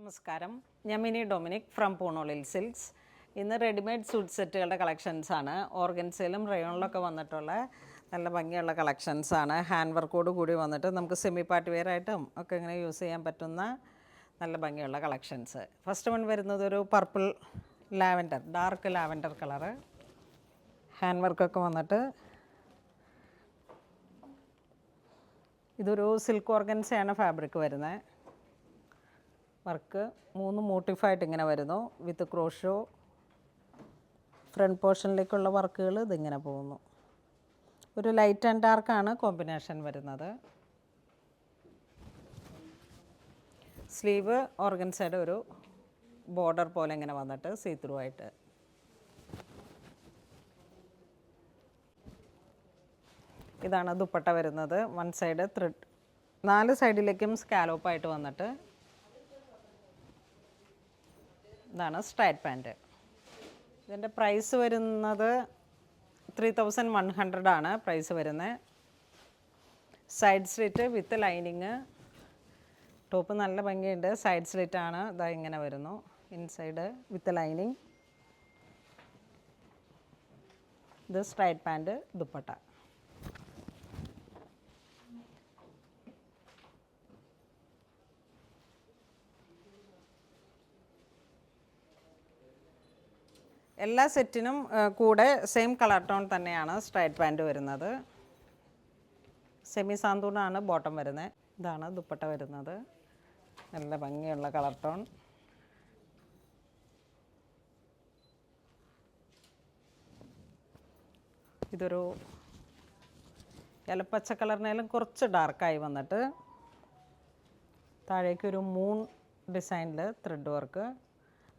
നമസ്കാരം, ഞാൻ mini Dominic from പൂണോളിൽ silks. ഇന്ന് റെഡിമെയ്ഡ് സൂട്ട് സെറ്റുകളുടെ കളക്ഷൻസാണ്. ഓർഗൻസയിലും റയോണിലൊക്കെ വന്നിട്ടുള്ള നല്ല ഭംഗിയുള്ള കളക്ഷൻസാണ്. ഹാൻഡ് വർക്കോട് കൂടി വന്നിട്ട് നമുക്ക് സെമി പാർട്ടി വെയർ ആയിട്ടും ഒക്കെ ഇങ്ങനെ യൂസ് ചെയ്യാൻ പറ്റുന്ന നല്ല ഭംഗിയുള്ള കളക്ഷൻസ്. ഫസ്റ്റ് വൺ വരുന്നത് ഒരു purple lavender, dark lavender colour. Hand വർക്കൊക്കെ വന്നിട്ട് ഇതൊരു സിൽക്ക് ഓർഗൻസയാണ് ഫാബ്രിക് വരുന്നത്. വർക്ക് 3 മോട്ടിഫായിട്ട് ഇങ്ങനെ വരുന്നു വിത്ത് ക്രോഷോ. ഫ്രണ്ട് പോർഷനിലേക്കുള്ള വർക്കുകൾ ഇതിങ്ങനെ പോകുന്നു. ഒരു ലൈറ്റ് ആൻഡ് ഡാർക്കാണ് കോമ്പിനേഷൻ വരുന്നത്. സ്ലീവ് ഓർഗൻസയുടെ ഒരു ബോർഡർ പോലെ ഇങ്ങനെ വന്നിട്ട് സീ ത്രൂ ആയിട്ട്. ഇതാണ് ദുപ്പട്ട വരുന്നത്. വൺ സൈഡ് ത്രെഡ്, 4 സൈഡിലേക്കും സ്കാലോപ്പായിട്ട് വന്നിട്ട്. ഇതാണ് സ്ട്രൈറ്റ് പാൻറ്റ്. ഇതിൻ്റെ പ്രൈസ് വരുന്നത് 3100 ആണ് പ്രൈസ് വരുന്നത്. Side slit with lining. Top നല്ല ഭംഗിയുണ്ട്. സൈഡ് സ്ലിറ്റ് ആണ്. ഇതാ ഇങ്ങനെ വരുന്നു. Inside with lining. ഇത് സ്ട്രൈറ്റ് പാൻറ്റ്, ദുപ്പട്ട. എല്ലാ സെറ്റിനും കൂടെ സെയിം കളർ ടോൺ തന്നെയാണ് സ്ട്രൈറ്റ് പാൻറ്റ് വരുന്നത്. സെമി സാന്തൂണാണ് ബോട്ടം വരുന്നത്. ഇതാണ് ദുപ്പട്ട വരുന്നത്. നല്ല ഭംഗിയുള്ള കളർ ടോൺ. ഇതൊരു ഇലപ്പച്ച കളറിനേലും കുറച്ച് ഡാർക്കായി വന്നിട്ട് താഴേക്കൊരു മൂൺ ഡിസൈനിൽ ത്രെഡ് വർക്ക്.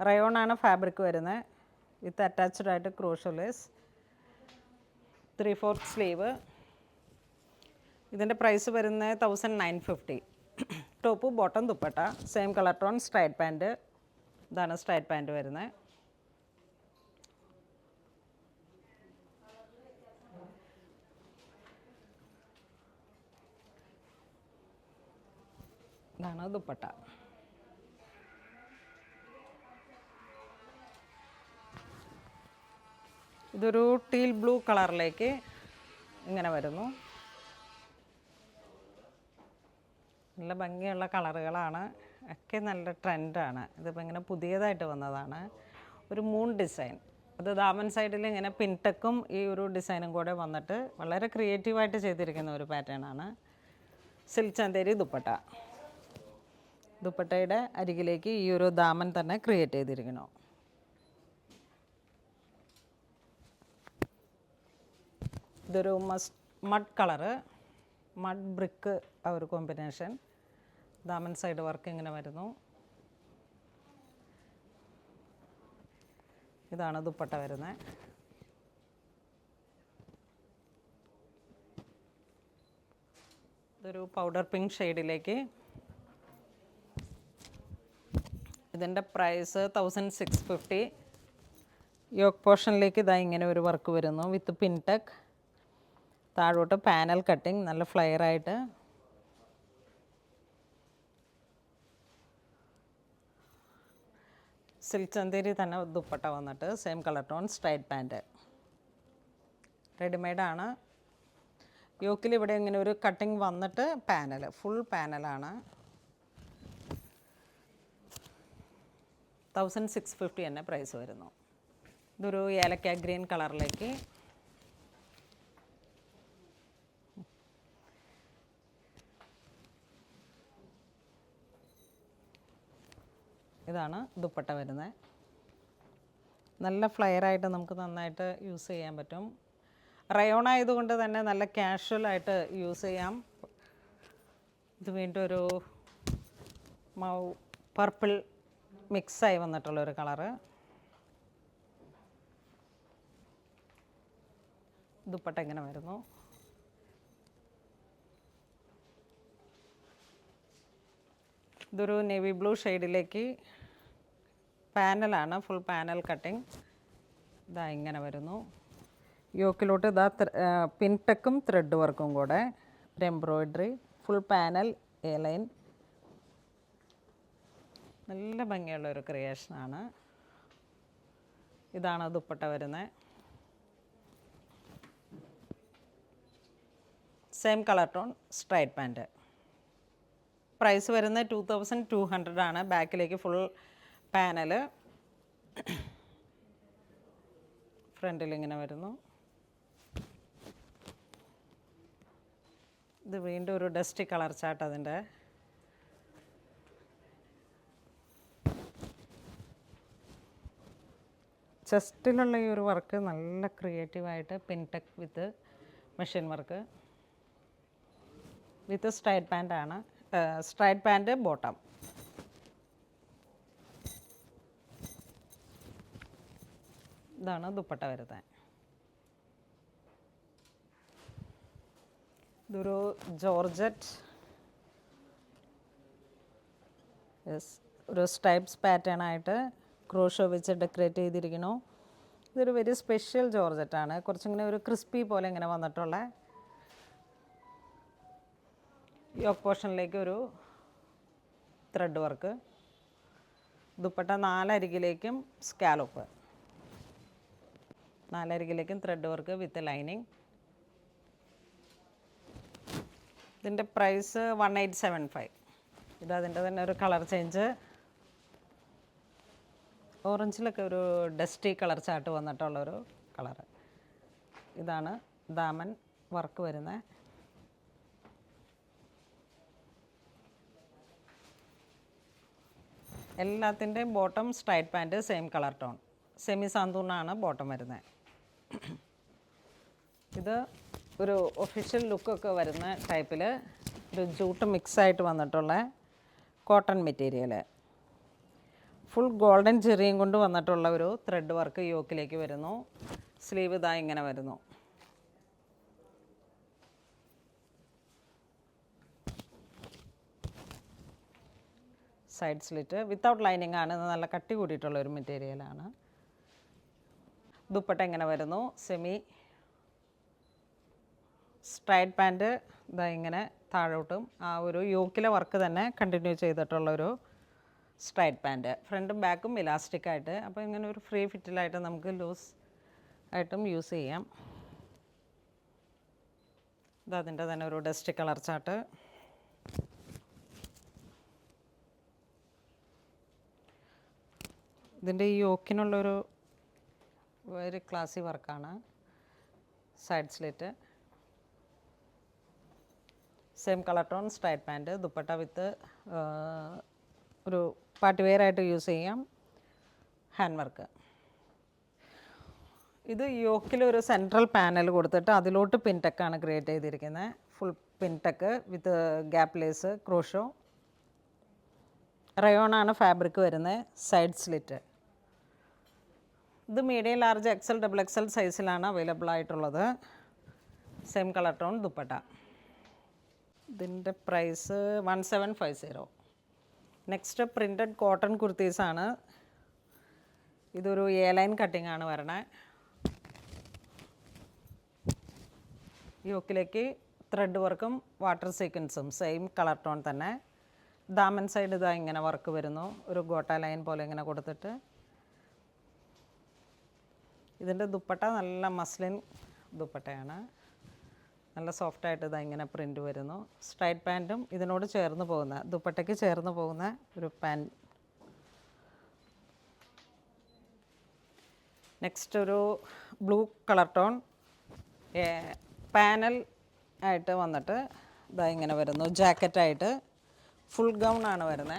റയോണാണ് ഫാബ്രിക് വരുന്നത് വിത്ത് അറ്റാച്ച്ഡ് ആയിട്ട് ക്രോഷോ ലേസ്. 3/4 സ്ലീവ്. ഇതിൻ്റെ പ്രൈസ് വരുന്നത് 1950. Top bottom dupatta same colour tone straight pant. ഇതാണ് സ്ട്രൈറ്റ് പാൻറ്റ് വരുന്നത്. ഇതാണ് ദുപ്പട്ട. ഇതൊരു ടീൽ ബ്ലൂ കളറിലേക്ക് ഇങ്ങനെ വരുന്നു. നല്ല ഭംഗിയുള്ള കളറുകളാണ്. ഒക്കെ നല്ല ട്രെൻഡാണ്. ഇതിപ്പോൾ ഇങ്ങനെ പുതിയതായിട്ട് വന്നതാണ്. ഒരു മൂൺ ഡിസൈൻ. അത് ദാമൻ സൈഡിൽ ഇങ്ങനെ പിൻടെക്കും ഈ ഒരു ഡിസൈനും കൂടെ വന്നിട്ട് വളരെ ക്രിയേറ്റീവായിട്ട് ചെയ്തിരിക്കുന്ന ഒരു പാറ്റേൺ ആണ്. സിൽക്ക് ചന്തേരി ദുപ്പട്ട. ദുപ്പട്ടയുടെ അരികിലേക്ക് ഈ ഒരു ദാമൻ തന്നെ ക്രിയേറ്റ് ചെയ്തിരിക്കുന്നു. ഇതൊരു മഡ് കളറ്, മഡ് ബ്രിക്ക് ആ ഒരു കോമ്പിനേഷൻ. ദാമൻ സൈഡ് വർക്ക് ഇങ്ങനെ വരുന്നു. ഇതാണ് ദുപ്പട്ട വരുന്നത്. ഇതൊരു പൗഡർ പിങ്ക് ഷെയ്ഡിലേക്ക്. ഇതിൻ്റെ പ്രൈസ് 1650. യോക്ക് പോർഷനിലേക്ക് ഇതാ ഇങ്ങനെ ഒരു വർക്ക് വരുന്നു വിത്ത് പിൻടെക്. താഴോട്ട് പാനൽ കട്ടിങ് നല്ല ഫ്ലെയർ ആയിട്ട്. സിൽക്ക് ചന്തേരി തന്നെ ദുപ്പട്ട വന്നിട്ട് same colour tone straight pant. റെഡിമെയ്ഡാണ്. യോക്കിൽ ഇവിടെ ഇങ്ങനെ ഒരു കട്ടിങ് വന്നിട്ട് പാനൽ, ഫുൾ പാനലാണ്. 1650 തന്നെ പ്രൈസ് വരുന്നു. ഇതൊരു ഏലക്ക ഗ്രീൻ കളറിലേക്ക്. ഇതാണ് ദുപ്പട്ട വരുന്നത്. നല്ല ഫ്ലെയറായിട്ട് നമുക്ക് നന്നായിട്ട് യൂസ് ചെയ്യാൻ പറ്റും. റയോൺ ആയതുകൊണ്ട് തന്നെ നല്ല കാഷ്വലായിട്ട് യൂസ് ചെയ്യാം. ഇത് വീണ്ടും ഒരു പർപ്പിൾ മിക്സായി വന്നിട്ടുള്ളൊരു കളറ്. ദുപ്പട്ട ഇങ്ങനെ വരുന്നു. ഇതൊരു നേവി ബ്ലൂ ഷെയ്ഡിലേക്ക് പാനലാണ്, ഫുൾ പാനൽ കട്ടിങ്. ഇതാ ഇങ്ങനെ വരുന്നു. യോക്കിലോട്ട് ഇതാ പിൻടെക്കും ത്രെഡ് വർക്കും കൂടെ ഒരു embroidery. Full panel A line. നല്ല ഭംഗിയുള്ള ഒരു ക്രിയേഷനാണ്. ഇതാണ് ദുപ്പട്ട വരുന്നത്. Same colour tone straight pant. Price വരുന്നത് 2200 ആണ്. ബാക്കിലേക്ക് ഫുൾ പാനൽ, ഫ്രണ്ടിൽ ഇങ്ങനെ വരുന്നു. ഇത് വീണ്ടും ഒരു ഡസ്റ്റി കളർ ചാർട്ട്. അതിൻ്റെ ചെസ്റ്റിലുള്ള ഈ ഒരു വർക്ക് നല്ല ക്രിയേറ്റീവായിട്ട് pintuck with machine work with straight പാൻ്റാണ്. Straight pant bottom. ഇതാണ് ദുപ്പട്ട വരുന്നത്. ഇതൊരു ജോർജറ്റ് ഒരു സ്ട്രൈപ്സ് പാറ്റേൺ ആയിട്ട് ക്രോഷോ വെച്ച് ഡെക്കറേറ്റ് ചെയ്തിരിക്കുന്നു. ഇതൊരു വെരി സ്പെഷ്യൽ ജോർജറ്റാണ്. കുറച്ചിങ്ങനെ ഒരു ക്രിസ്പി പോലെ ഇങ്ങനെ വന്നിട്ടുള്ള യോക്ക് പോർഷനിലേക്ക് ഒരു ത്രെഡ് വർക്ക്. ദുപ്പട്ട 4 അരികിലേക്കും സ്കാലോപ്പ്, 4 അരികിലേക്കും ത്രെഡ് വർക്ക് വിത്ത് ലൈനിങ്. ഇതിൻ്റെ പ്രൈസ് 1875. ഇത് അതിൻ്റെ തന്നെ ഒരു കളർ ചേഞ്ച്. ഓറഞ്ചിലൊക്കെ ഒരു ഡസ്റ്റി കളർ ചാർട്ട് വന്നിട്ടുള്ളൊരു കളറ്. ഇതാണ് ദാമൻ വർക്ക് വരുന്നത്. എല്ലാത്തിൻ്റെയും bottom straight pant same colour tone. Semi സാന്തൂണാണ് ബോട്ടം വരുന്നത്. ഇത് ഒരു ഒഫീഷ്യൽ ലുക്കൊക്കെ വരുന്ന ടൈപ്പിൽ ഒരു ജൂട്ട് മിക്സായിട്ട് വന്നിട്ടുള്ള കോട്ടൺ മെറ്റീരിയൽ. ഫുൾ ഗോൾഡൻ ചെറിയും കൊണ്ട് വന്നിട്ടുള്ള ഒരു ത്രെഡ് വർക്ക് യോക്കിലേക്ക് വരുന്നു. സ്ലീവ് ഇതാ ഇങ്ങനെ വരുന്നു. സൈഡ് സ്ലിറ്റ് വിത്തൗട്ട് ലൈനിങ് ആണ്. നല്ല കട്ടി കൂടിയിട്ടുള്ള ഒരു മെറ്റീരിയലാണ്. ദുപ്പട്ട ഇങ്ങനെ വരുന്നു. സെമി സ്ട്രൈറ്റ് പാൻറ്റ് ഇതാ ഇങ്ങനെ താഴോട്ടും ആ ഒരു യോക്കിലെ വർക്ക് തന്നെ കണ്ടിന്യൂ ചെയ്തിട്ടുള്ളൊരു സ്ട്രൈറ്റ് പാൻറ്റ്. ഫ്രണ്ടും ബാക്കും ഇലാസ്റ്റിക് ആയിട്ട്. അപ്പോൾ ഇങ്ങനെ ഒരു ഫ്രീ ഫിറ്റിലായിട്ട് നമുക്ക് ലൂസ് ആയിട്ടും യൂസ് ചെയ്യാം. ഇത് അതിൻ്റെ തന്നെ ഒരു ഡസ്റ്റി കളർ ചാർട്ട്. ഇതിൻ്റെ ഈ യോക്കിനുള്ളൊരു വെരി ക്ലാസി വർക്കാണ്. Side slit same colour tone straight pant. Dupatta with ഒരു പാർട്ടി വെയർ ആയിട്ട് യൂസ് ചെയ്യാം. Hand work. ഇത് യോക്കിലൊരു സെൻട്രൽ പാനൽ കൊടുത്തിട്ട് അതിലോട്ട് പിൻടെക്കാണ് ക്രിയേറ്റ് ചെയ്തിരിക്കുന്നത്. Full pintuck with gap lace crochet. റയോണാണ് ഫാബ്രിക് വരുന്നത്. Side slit. ഇത് മീഡിയം ലാർജ് XL XXL സൈസിലാണ് അവൈലബിൾ ആയിട്ടുള്ളത്. Same colour tone dupatta. ഇതിൻ്റെ പ്രൈസ് 1750. നെക്സ്റ്റ് പ്രിൻറ്റഡ് കോട്ടൺ കുർത്തീസാണ്. ഇതൊരു ലൈൻ കട്ടിംഗ് ആണ് വരണേ. യോക്കിലേക്ക് ത്രെഡ് വർക്കും വാട്ടർ സീക്വൻസും സെയിം കളർ ടോൺ തന്നെ. ദാമൻ സൈഡ് ഇതാ ഇങ്ങനെ വർക്ക് വരുന്നു. ഒരു ഗോട്ട ലൈൻ പോലെ ഇങ്ങനെ കൊടുത്തിട്ട്. ഇതിൻ്റെ ദുപ്പട്ട നല്ല മസ്ലിൻ ദുപ്പട്ടയാണ്. നല്ല സോഫ്റ്റായിട്ട് ഇതാ ഇങ്ങനെ പ്രിൻ്റ് വരുന്നു. സ്ട്രൈറ്റ് പാൻറ്റും ഇതിനോട് ചേർന്ന് പോകുന്ന ദുപ്പട്ടയ്ക്ക് ചേർന്ന് പോകുന്ന ഒരു പാൻറ്റ്. നെക്സ്റ്റ് ഒരു ബ്ലൂ കളർ ടോൺ പാനൽ ആയിട്ട് വന്നിട്ട് ഇതാ ഇങ്ങനെ വരുന്നു. ജാക്കറ്റായിട്ട് ഫുൾ ഗൗൺ ആണ് വരുന്നത്.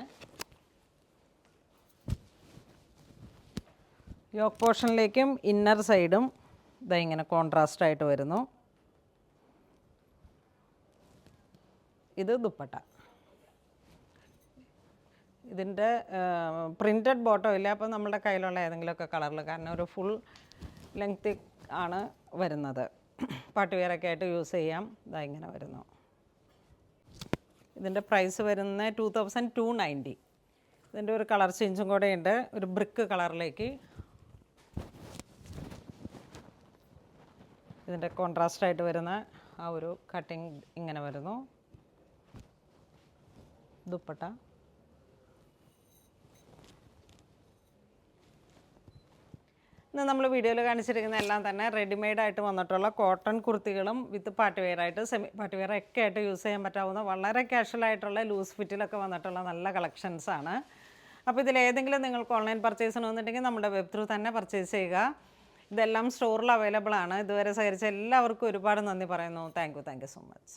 യോക്ക് പോർഷനിലേക്കും ഇന്നർ സൈഡും ഇതാ ഇങ്ങനെ കോൺട്രാസ്റ്റ് ആയിട്ട് വരുന്നു. ഇത് ദുപ്പട്ട. ഇതിൻ്റെ പ്രിൻറ്റഡ് ബോട്ടം ഇല്ല. അപ്പോൾ നമ്മുടെ കയ്യിലുള്ള ഏതെങ്കിലുമൊക്കെ കളറിൽ, കാരണം ഒരു ഫുൾ ലെങ്ത് ആണ് വരുന്നത്. പാർട്ടി വെയറൊക്കെ ആയിട്ട് യൂസ് ചെയ്യാം. ഇതാ ഇങ്ങനെ വരുന്നു. ഇതിൻ്റെ പ്രൈസ് വരുന്നത് 2290. ഇതിൻ്റെ ഒരു കളർ ചേഞ്ചും കൂടെ ഉണ്ട്. ഒരു ബ്രിക്ക് കളറിലേക്ക് ഇതിൻ്റെ കോൺട്രാസ്റ്റായിട്ട് വരുന്ന ആ ഒരു കട്ടിങ് ഇങ്ങനെ വരുന്നു. ദുപ്പട്ട ഇന്ന് നമ്മൾ വീഡിയോയിൽ കാണിച്ചിരിക്കുന്ന എല്ലാം തന്നെ റെഡിമെയ്ഡായിട്ട് വന്നിട്ടുള്ള കോട്ടൺ കുർത്തികളും വിത്ത് പാർട്ടി വെയറായിട്ട് സെമി പാർട്ടി വെയർ ഒക്കെ ആയിട്ട് യൂസ് ചെയ്യാൻ പറ്റാവുന്ന വളരെ കാഷ്വലായിട്ടുള്ള ലൂസ് ഫിറ്റിലൊക്കെ വന്നിട്ടുള്ള നല്ല കളക്ഷൻസാണ്. അപ്പോൾ ഇതിലേതെങ്കിലും നിങ്ങൾക്ക് ഓൺലൈൻ പർച്ചേസ് ചെയ്യണമെന്നുണ്ടെങ്കിൽ നമ്മുടെ വെബ് ത്രൂ തന്നെ പർച്ചേസ് ചെയ്യുക. ഇതെല്ലാം സ്റ്റോറിൽ അവൈലബിൾ ആണ്. ഇതുവരെ സഹകരിച്ച എല്ലാവർക്കും ഒരുപാട് നന്ദി പറയുന്നു. Thank you so much.